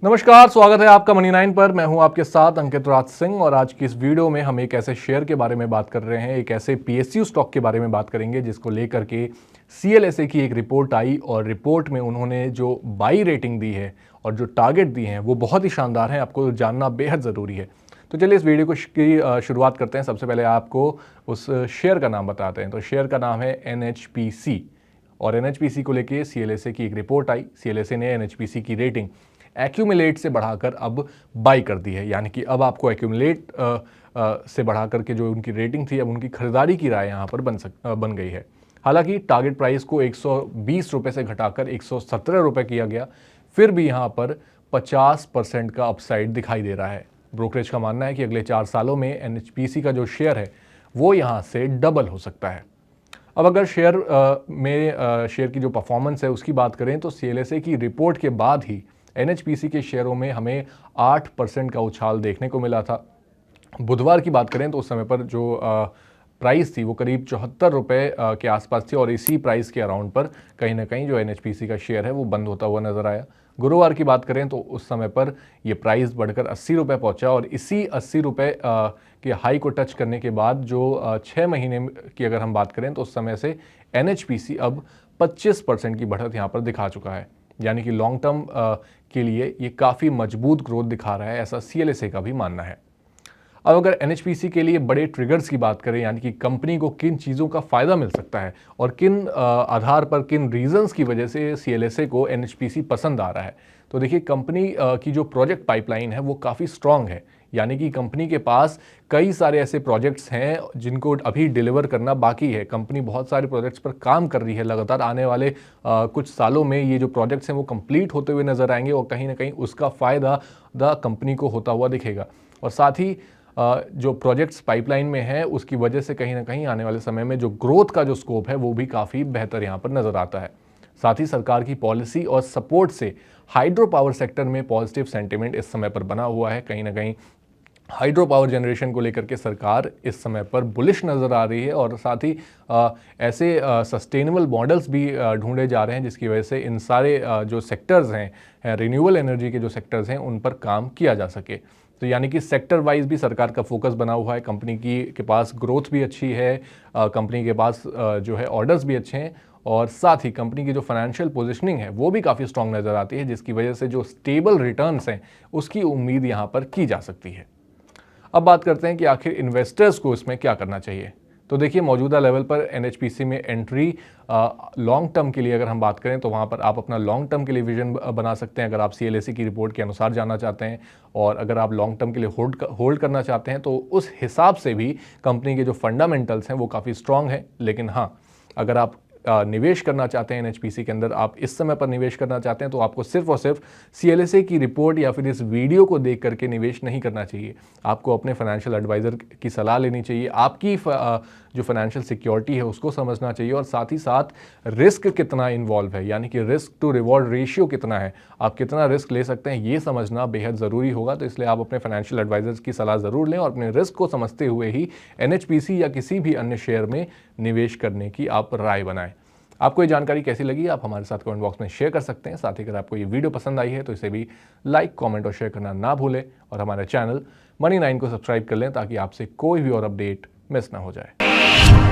नमस्कार, स्वागत है आपका मनी 9 पर। मैं हूं आपके साथ अंकित राज सिंह और आज की इस वीडियो में हम एक ऐसे शेयर के बारे में बात कर रहे हैं, एक ऐसे पीएसयू स्टॉक के बारे में बात करेंगे जिसको लेकर के सीएलएसए की एक रिपोर्ट आई और रिपोर्ट में उन्होंने जो बाई रेटिंग दी है और जो टारगेट दिए हैं वो बहुत ही शानदार हैं। आपको जानना बेहद ज़रूरी है। तो चलिए इस वीडियो की शुरुआत करते हैं। सबसे पहले आपको उस शेयर का नाम बताते हैं। तो शेयर का नाम है NHPC और NHPC को लेके सीएलएसए की एक रिपोर्ट आई। सीएलएसए ने NHPC की रेटिंग एक्यूमुलेट से बढ़ाकर अब बाई कर दी है, यानी कि अब आपको एक्यूमुलेट से बढ़ाकर के जो उनकी रेटिंग थी अब उनकी खरीदारी की राय यहाँ पर बन गई है। हालांकि टारगेट प्राइस को 120 रुपये से घटाकर 117 रुपये किया गया, फिर भी यहाँ पर 50% का अपसाइड दिखाई दे रहा है। ब्रोकरेज का मानना है कि अगले 4 सालों में NHPC का जो शेयर है वो यहाँ से डबल हो सकता है। अब अगर शेयर की जो परफॉर्मेंस है उसकी बात करें तो सीएलएसए की रिपोर्ट के बाद ही NHPC के शेयरों में हमें 8% का उछाल देखने को मिला था। बुधवार की बात करें तो उस समय पर जो प्राइस थी वो करीब 74 रुपये के आसपास थी और इसी प्राइस के अराउंड पर कहीं ना कहीं जो NHPC का शेयर है वो बंद होता हुआ नजर आया। गुरुवार की बात करें तो उस समय पर ये प्राइस बढ़कर 80 रुपये पहुँचा और इसी 80 रुपये के हाई को टच करने के बाद जो 6 महीने की अगर हम बात करें तो उस समय से NHPC अब 25% की बढ़त यहाँ पर दिखा चुका है, यानी कि लॉन्ग टर्म के लिए ये काफ़ी मजबूत ग्रोथ दिखा रहा है, ऐसा सीएलएसए का भी मानना है। अब अगर NHPC के लिए बड़े ट्रिगर्स की बात करें, यानी कि कंपनी को किन चीज़ों का फ़ायदा मिल सकता है और किन आधार पर किन रीजंस की वजह से सीएलएसए को NHPC पसंद आ रहा है, तो देखिए कंपनी की जो प्रोजेक्ट पाइपलाइन है वो काफ़ी स्ट्रांग है, यानी कि कंपनी के पास कई सारे ऐसे प्रोजेक्ट्स हैं जिनको अभी डिलीवर करना बाकी है। कंपनी बहुत सारे प्रोजेक्ट्स पर काम कर रही है लगातार। आने वाले कुछ सालों में ये जो प्रोजेक्ट्स हैं वो कंप्लीट होते हुए नजर आएंगे और कहीं ना कहीं उसका फ़ायदा कंपनी को होता हुआ दिखेगा। और साथ ही जो प्रोजेक्ट्स पाइपलाइन में है उसकी वजह से कहीं ना कहीं आने वाले समय में जो ग्रोथ का जो स्कोप है वो भी काफ़ी बेहतर यहाँ पर नज़र आता है। साथ ही सरकार की पॉलिसी और सपोर्ट से हाइड्रो पावर सेक्टर में पॉजिटिव सेंटिमेंट इस समय पर बना हुआ है। कहीं ना कहीं हाइड्रो पावर जनरेशन को लेकर के सरकार इस समय पर बुलिश नज़र आ रही है और साथ ही ऐसे सस्टेनेबल मॉडल्स भी ढूंढे जा रहे हैं जिसकी वजह से इन सारे जो सेक्टर्स हैं रिन्यूएबल एनर्जी के जो सेक्टर्स हैं उन पर काम किया जा सके। तो यानी कि सेक्टर वाइज भी सरकार का फोकस बना हुआ है। कंपनी के पास ग्रोथ भी अच्छी है, कंपनी के पास जो है ऑर्डर्स भी अच्छे हैं और साथ ही कंपनी की जो फाइनेंशियल पोजीशनिंग है वो भी काफ़ी स्ट्रांग नज़र आती है, जिसकी वजह से जो स्टेबल रिटर्न्स हैं उसकी उम्मीद यहाँ पर की जा सकती है। अब बात करते हैं कि आखिर इन्वेस्टर्स को इसमें क्या करना चाहिए। तो देखिए मौजूदा लेवल पर NHPC में एंट्री लॉन्ग टर्म के लिए अगर हम बात करें तो वहाँ पर आप अपना लॉन्ग टर्म के लिए विजन बना सकते हैं अगर आप सीएलएसए की रिपोर्ट के अनुसार जाना चाहते हैं, और अगर आप लॉन्ग टर्म के लिए होल्ड करना चाहते हैं तो उस हिसाब से भी कंपनी के जो फंडामेंटल्स हैं वो काफ़ी स्ट्रांग है। लेकिन हाँ, अगर आप निवेश करना चाहते हैं NHPC के अंदर, आप इस समय पर निवेश करना चाहते हैं तो आपको सिर्फ और सिर्फ सीएलएसए की रिपोर्ट या फिर इस वीडियो को देख करके निवेश नहीं करना चाहिए। आपको अपने फाइनेंशियल एडवाइज़र की सलाह लेनी चाहिए, आपकी जो फाइनेंशियल सिक्योरिटी है उसको समझना चाहिए और साथ ही साथ रिस्क कितना इन्वॉल्व है, यानी कि रिस्क टू रिवॉर्ड रेशियो कितना है, आप कितना रिस्क ले सकते हैं, ये समझना बेहद ज़रूरी होगा। तो इसलिए आप अपने फाइनेंशियल एडवाइज़र्स की सलाह ज़रूर लें और अपने रिस्क को समझते हुए ही NHPC या किसी भी अन्य शेयर में निवेश करने की आप राय बनाएं। आपको ये जानकारी कैसी लगी आप हमारे साथ कमेंट बॉक्स में शेयर कर सकते हैं। साथ ही अगर आपको ये वीडियो पसंद आई है तो इसे भी लाइक, कमेंट और शेयर करना ना भूलें और हमारे चैनल मनी 9 को सब्सक्राइब कर लें ताकि आपसे कोई भी और अपडेट मिस ना हो जाए।